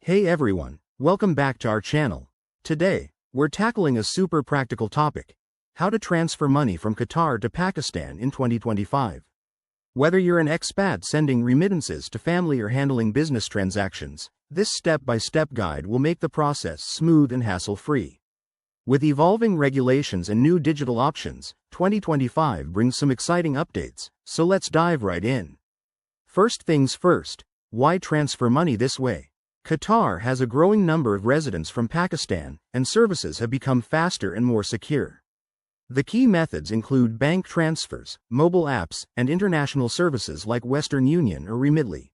Hey everyone, welcome back to our channel. Today, we're tackling a super practical topic: how to transfer money from Qatar to Pakistan in 2025. Whether you're an expat sending remittances to family or handling business transactions, this step-by-step guide will make the process smooth and hassle-free. With evolving regulations and new digital options, 2025 brings some exciting updates, so let's dive right in. First things first, why transfer money this way? Qatar has a growing number of residents from Pakistan, and services have become faster and more secure. The key methods include bank transfers, mobile apps, and international services like Western Union or Remitly.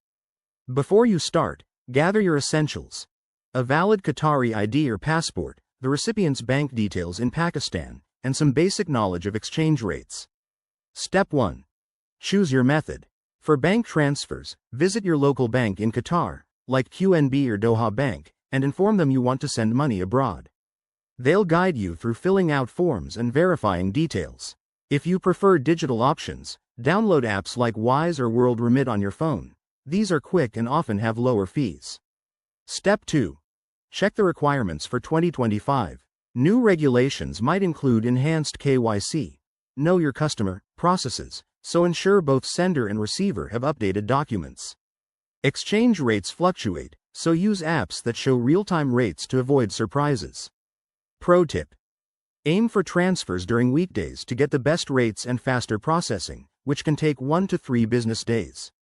Before you start, gather your essentials: a valid Qatari ID or passport, the recipient's bank details in Pakistan, and some basic knowledge of exchange rates. Step 1. Choose your method. For bank transfers, visit your local bank in Qatar, like QNB or Doha Bank, and inform them you want to send money abroad. They'll guide you through filling out forms and verifying details. If you prefer digital options, download apps like Wise or World Remit on your phone. These are quick and often have lower fees. Step 2. Check the requirements for 2025. New regulations might include enhanced KYC, know your customer, processes, so ensure both sender and receiver have updated documents. Exchange rates fluctuate, so use apps that show real-time rates to avoid surprises. Pro tip: aim for transfers during weekdays to get the best rates and faster processing, which can take 1 to 3 business days.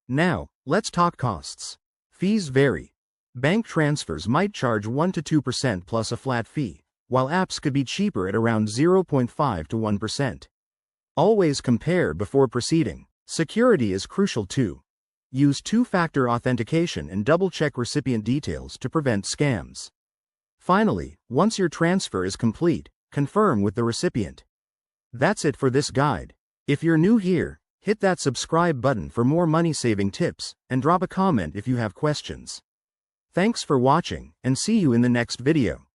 Now, let's talk costs. Fees vary. Bank transfers might charge 1 to 2% plus a flat fee, while apps could be cheaper at around 0.5 to 1%. Always compare before proceeding. Security is crucial too. Use two-factor authentication and double-check recipient details to prevent scams. Finally, once your transfer is complete, confirm with the recipient. That's it for this guide. If you're new here, hit that subscribe button for more money-saving tips, and drop a comment if you have questions. Thanks for watching, and see you in the next video.